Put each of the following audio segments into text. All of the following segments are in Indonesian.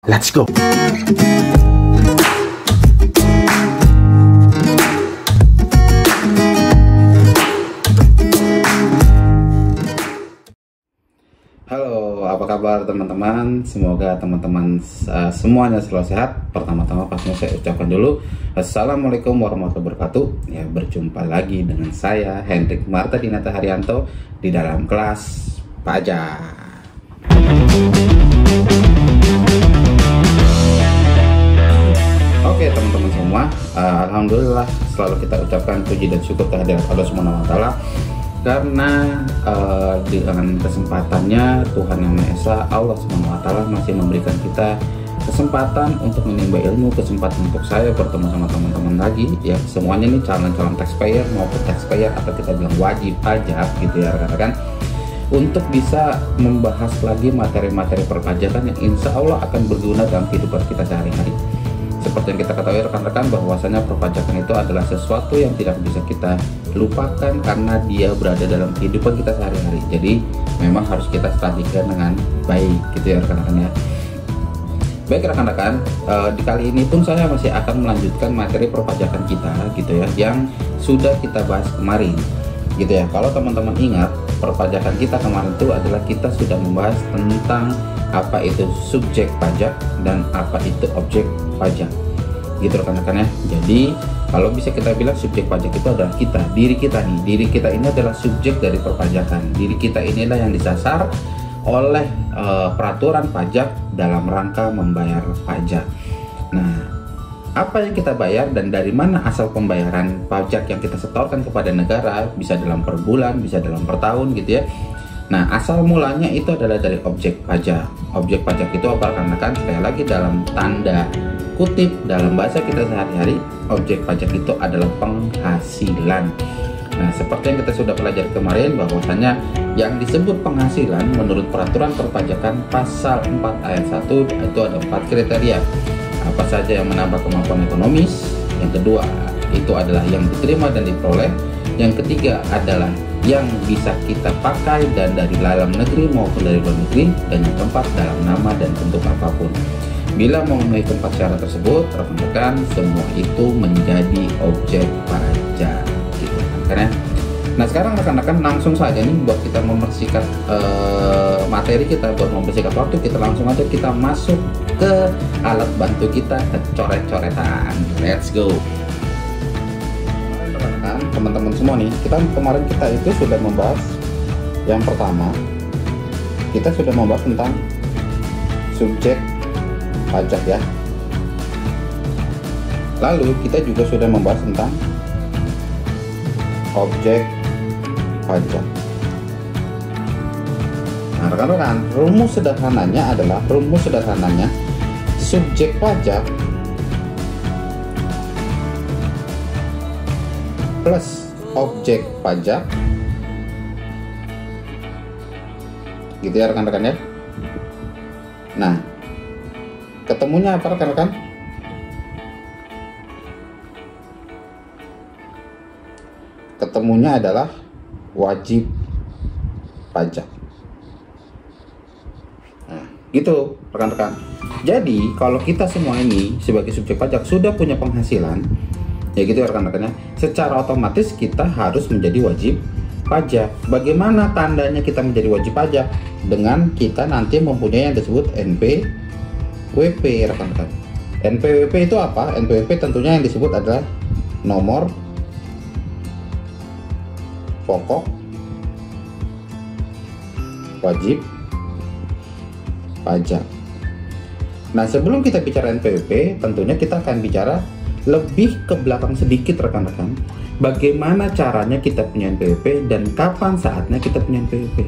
Let's go. Halo, apa kabar teman-teman? Semoga teman-teman semuanya selalu sehat. Pertama-tama pastinya saya ucapkan dulu Assalamualaikum warahmatullahi wabarakatuh. Ya, berjumpa lagi dengan saya Hendrik Marta Dinata Haryanto di dalam kelas pajak. Oke teman-teman semua, alhamdulillah selalu kita ucapkan puji dan syukur kehadirat Allah Subhanahu wa taala. Karena dengan kesempatannya Tuhan Yang Maha Esa, Allah Subhanahu wa taala masih memberikan kita kesempatan untuk menimba ilmu, kesempatan untuk saya bertemu sama teman-teman lagi ya, semuanya ini calon-calon taxpayer maupun taxpayer atau kita bilang wajib pajak gitu ya rekan-rekan, untuk bisa membahas lagi materi-materi perpajakan yang insya Allah akan berguna dalam kehidupan kita sehari-hari. Seperti yang kita ketahui rekan-rekan, bahwasanya perpajakan itu adalah sesuatu yang tidak bisa kita lupakan karena dia berada dalam kehidupan kita sehari-hari. Jadi memang harus kita strategikan dengan baik gitu ya rekan-rekan ya. Baik rekan-rekan, di kali ini pun saya masih akan melanjutkan materi perpajakan kita gitu ya, yang sudah kita bahas kemarin gitu ya. Kalau teman-teman ingat, perpajakan kita kemarin itu adalah kita sudah membahas tentang apa itu subjek pajak dan apa itu objek pajak gitu rekan-rekan ya. Jadi kalau bisa kita bilang subjek pajak itu adalah kita, diri kita nih, diri kita ini adalah subjek dari perpajakan. Diri kita inilah yang disasar oleh peraturan pajak dalam rangka membayar pajak. Nah, apa yang kita bayar dan dari mana asal pembayaran pajak yang kita setorkan kepada negara, bisa dalam per bulan, bisa dalam per tahun gitu ya. Nah, asal mulanya itu adalah dari objek pajak. Objek pajak itu apa rekan-rekan? Sekali lagi dalam tanda kutip dalam bahasa kita sehari-hari, objek pajak itu adalah penghasilan. Nah, seperti yang kita sudah pelajari kemarin, bahwasanya yang disebut penghasilan menurut peraturan perpajakan pasal 4 ayat 1 itu ada 4 kriteria. Apa saja yang menambah kemampuan ekonomis? Yang kedua, itu adalah yang diterima dan diperoleh. Yang ketiga adalah yang bisa kita pakai dan dari dalam negeri maupun dari luar negeri. Dan yang keempat dalam nama dan bentuk apapun. Bila memenuhi keempat syarat tersebut, rekan-rekan, semua itu menjadi objek pajak gitu kan ya. Nah sekarang rekan-rekan langsung saja nih, buat kita membersihkan materi kita, buat membersihkan waktu, kita langsung aja kita masuk ke alat bantu kita, ke coret-coretan. Let's go. Teman-teman semua nih, kemarin kita itu sudah membahas yang pertama, kita sudah membahas tentang subjek pajak ya. Lalu kita juga sudah membahas tentang objek pajak. Nah rekan-rekan, rumus sederhananya subjek pajak plus objek pajak gitu ya rekan-rekan ya. Nah ketemunya apa rekan-rekan? Ketemunya adalah wajib pajak. Nah gitu rekan-rekan. Jadi kalau kita semua ini sebagai subjek pajak sudah punya penghasilan ya gitu ya rekan-rekan ya, secara otomatis kita harus menjadi wajib pajak. Bagaimana tandanya kita menjadi wajib pajak? Dengan kita nanti mempunyai yang disebut NPWP rekan-rekan. NPWP itu apa? NPWP tentunya yang disebut adalah nomor pokok wajib pajak. Nah sebelum kita bicara NPWP, tentunya kita akan bicara lebih ke belakang sedikit rekan-rekan, bagaimana caranya kita punya NPWP dan kapan saatnya kita punya NPWP.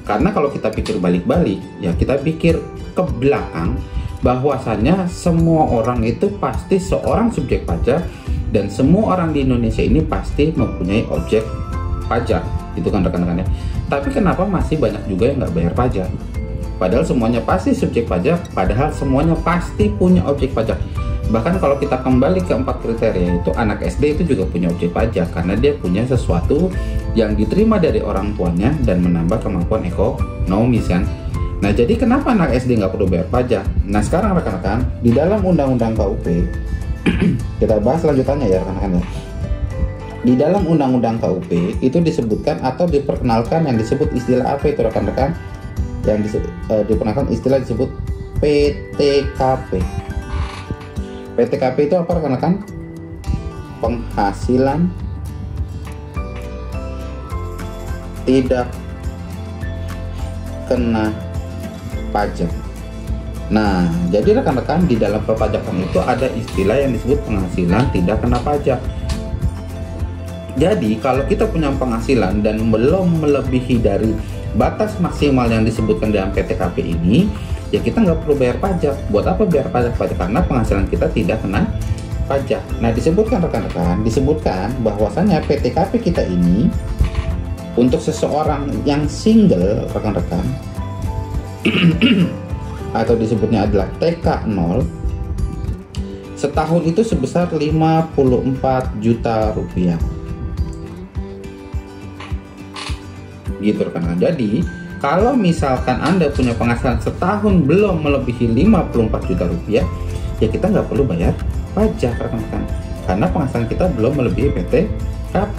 Karena kalau kita pikir balik-balik ya, kita pikir ke belakang, bahwasanya semua orang itu pasti seorang subjek pajak dan semua orang di Indonesia ini pasti mempunyai objek pajak itu kan rekan-rekan ya. Tapi kenapa masih banyak juga yang nggak bayar pajak? Padahal semuanya pasti subjek pajak, padahal semuanya pasti punya objek pajak. Bahkan kalau kita kembali ke 4 kriteria itu, anak SD itu juga punya objek pajak karena dia punya sesuatu yang diterima dari orang tuanya dan menambah kemampuan ekonomis kan. Nah, jadi kenapa anak SD nggak perlu bayar pajak? Nah, sekarang rekan-rekan, di dalam Undang-Undang KUP, kita bahas lanjutannya ya rekan-rekan ya. Di dalam Undang-Undang KUP itu disebutkan atau diperkenalkan yang disebut istilah apa itu rekan-rekan? Yang diperkenalkan istilah disebut PTKP. PTKP itu apa rekan-rekan? Penghasilan tidak kena pajak. Nah, jadi rekan-rekan di dalam perpajakan itu ada istilah yang disebut penghasilan tidak kena pajak. Jadi kalau kita punya penghasilan dan belum melebihi dari batas maksimal yang disebutkan dalam PTKP ini, ya kita nggak perlu bayar pajak. Buat apa bayar pajak? Karena penghasilan kita tidak kena pajak. Nah, disebutkan rekan-rekan, disebutkan bahwasannya PTKP kita ini untuk seseorang yang single rekan-rekan atau disebutnya adalah TK0, setahun itu sebesar 54 juta rupiah gitu rekan-rekan. Jadi kalau misalkan Anda punya penghasilan setahun belum melebihi 54 juta rupiah, ya kita nggak perlu bayar pajak rekan-rekan, karena penghasilan kita belum melebihi PTKP.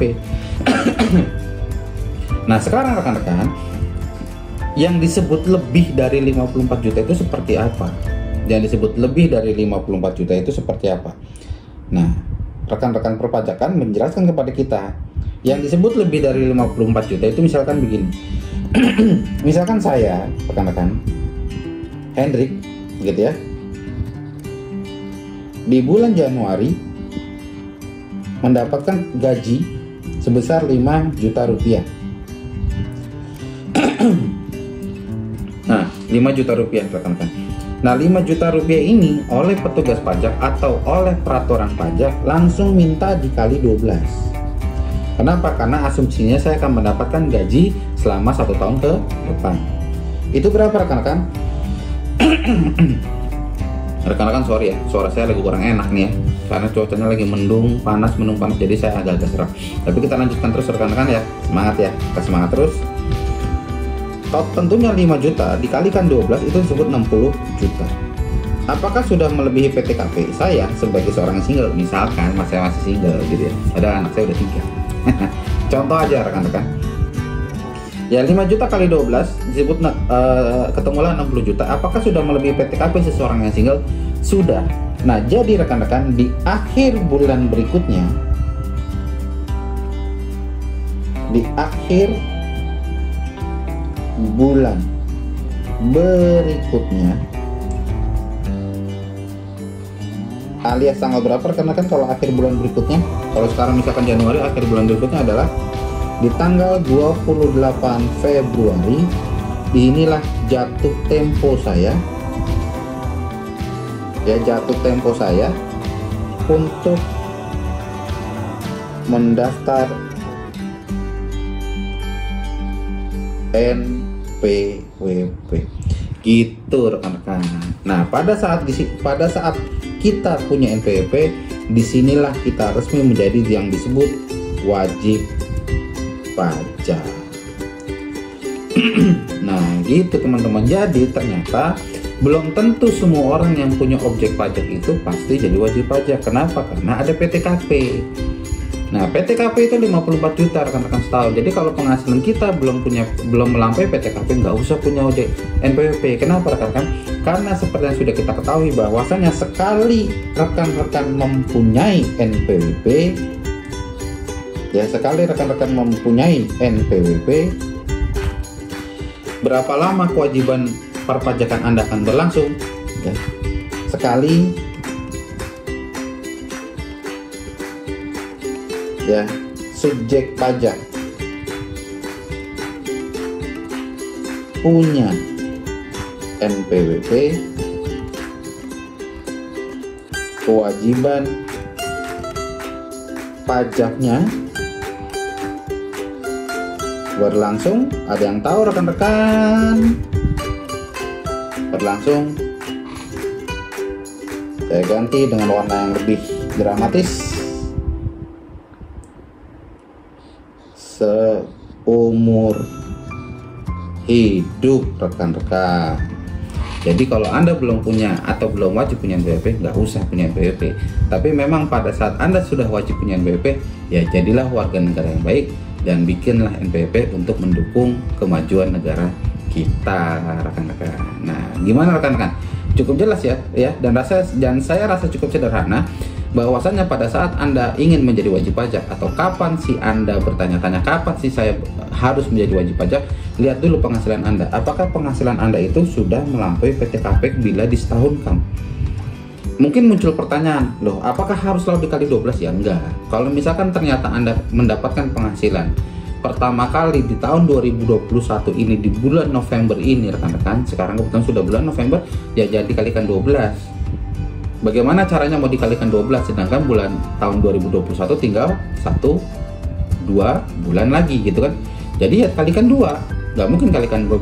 Nah, sekarang rekan-rekan, yang disebut lebih dari 54 juta itu seperti apa? Yang disebut lebih dari 54 juta itu seperti apa? Nah, rekan-rekan perpajakan menjelaskan kepada kita, yang disebut lebih dari 54 juta itu misalkan begini. Misalkan saya, rekan-rekan Hendrik gitu ya, di bulan Januari mendapatkan gaji sebesar 5 juta rupiah. Nah, 5 juta rupiah rekan-rekan. Nah, 5 juta rupiah ini oleh petugas pajak atau oleh peraturan pajak langsung minta dikali 12. Kenapa? Karena asumsinya saya akan mendapatkan gaji selama 1 tahun ke depan. Itu berapa rekan-rekan? Rekan-rekan sorry ya, suara saya lagi kurang enak nih ya, karena cuacanya lagi mendung panas, jadi saya agak-agak serak. Tapi kita lanjutkan terus rekan-rekan ya, semangat ya, kita semangat terus. Tentunya 5 juta dikalikan 12 itu disebut 60 juta. Apakah sudah melebihi PTKP? Saya sebagai seorang single, misalkan saya masih single gitu ya, padahal anak saya udah 3. Contoh aja rekan-rekan. Ya, 5 juta kali 12 disebut ketemulah 60 juta. Apakah sudah melebihi PTKP seseorang yang single? Sudah. Nah, jadi rekan-rekan di akhir bulan berikutnya, di akhir bulan berikutnya, alias tanggal berapa rekan-rekan kalau akhir bulan berikutnya? Kalau sekarang misalkan Januari, akhir bulan berikutnya adalah di tanggal 28 Februari. Inilah jatuh tempo saya ya, jatuh tempo saya untuk mendaftar NPWP gitu rekan-rekan. Nah, pada saat kita punya NPWP, disinilah kita resmi menjadi yang disebut wajib pajak. Nah, gitu teman-teman. Jadi ternyata belum tentu semua orang yang punya objek pajak itu pasti jadi wajib pajak. Kenapa? Karena ada PTKP. Nah, PTKP itu 54 juta rekan-rekan setahun. Jadi kalau penghasilan kita belum melampaui PTKP, nggak usah punya ojek NPWP. Kenapa rekan-rekan? Karena seperti yang sudah kita ketahui bahwasanya sekali rekan-rekan mempunyai NPWP, ya sekali rekan-rekan mempunyai NPWP, berapa lama kewajiban perpajakan Anda akan berlangsung? Ya, sekali ya subjek pajak punya NPWP, kewajiban pajaknya berlangsung. Ada yang tahu rekan-rekan? Berlangsung, saya ganti dengan warna yang lebih dramatis, seumur hidup rekan-rekan. Jadi kalau Anda belum punya atau belum wajib punya NPWP, nggak usah punya NPWP. Tapi memang pada saat Anda sudah wajib punya NPWP, ya jadilah warga negara yang baik dan bikinlah NPWP untuk mendukung kemajuan negara kita, rekan-rekan. Nah, gimana rekan-rekan? Cukup jelas ya, dan saya rasa cukup sederhana. Bahwasanya pada saat Anda ingin menjadi wajib pajak atau kapan sih Anda bertanya-tanya kapan sih saya harus menjadi wajib pajak, lihat dulu penghasilan Anda. Apakah penghasilan Anda itu sudah melampaui PTKP bila disetahunkan? Mungkin muncul pertanyaan, loh apakah harus selalu dikali 12? Ya enggak. Kalau misalkan ternyata Anda mendapatkan penghasilan pertama kali di tahun 2021 ini, di bulan November ini rekan-rekan, sekarang kebetulan sudah bulan November, ya jadi dikalikan 12. Bagaimana caranya mau dikalikan 12 sedangkan bulan tahun 2021 tinggal 1-2 bulan lagi gitu kan. Jadi ya kalikan 2, nggak mungkin kalikan 12.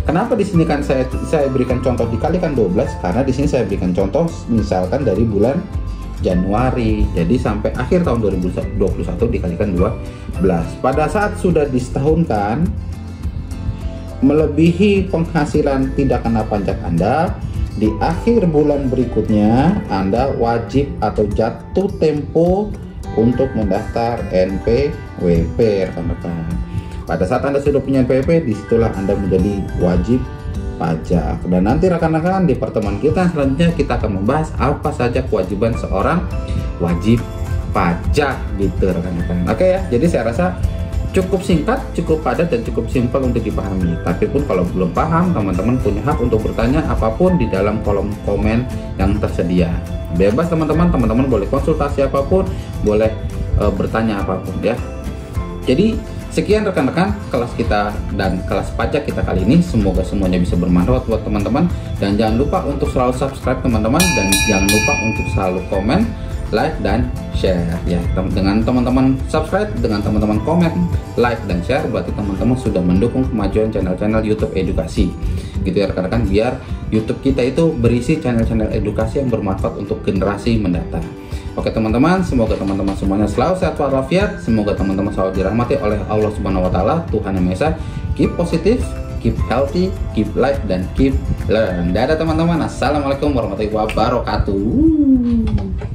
Kenapa di sini kan saya berikan contoh dikalikan 12? Karena di sini saya berikan contoh misalkan dari bulan Januari, jadi sampai akhir tahun 2021 dikalikan 12. Pada saat sudah disetahunkan melebihi penghasilan tidak kena pajak Anda, di akhir bulan berikutnya Anda wajib atau jatuh tempo untuk mendaftar NPWP rekan-rekan. Pada saat Anda sudah punya NPWP, disitulah Anda menjadi wajib pajak. Dan nanti rekan-rekan di pertemuan kita selanjutnya kita akan membahas apa saja kewajiban seorang wajib pajak gitu rekan-rekan. Oke ya, jadi saya rasa cukup singkat, cukup padat, dan cukup simpel untuk dipahami. Tapi pun kalau belum paham, teman-teman punya hak untuk bertanya apapun di dalam kolom komen yang tersedia. Bebas teman-teman boleh konsultasi apapun, boleh bertanya apapun ya. Jadi sekian rekan-rekan kelas kita dan kelas pajak kita kali ini. Semoga semuanya bisa bermanfaat buat teman-teman. Dan jangan lupa untuk selalu subscribe teman-teman, dan jangan lupa untuk selalu komen, like, dan share ya. Dengan teman-teman subscribe, dengan teman-teman komen, like, dan share, berarti teman-teman sudah mendukung kemajuan channel-channel YouTube edukasi gitu ya rekan-rekan, biar YouTube kita itu berisi channel-channel edukasi yang bermanfaat untuk generasi mendatang. Oke teman-teman, semoga teman-teman semuanya selalu sehat walafiat, semoga teman-teman selalu dirahmati oleh Allah Subhanahu wa taala, Tuhan Yang Maha Esa. Keep positif, keep healthy, keep life, dan keep learn. Dadah teman-teman. Assalamualaikum warahmatullahi wabarakatuh.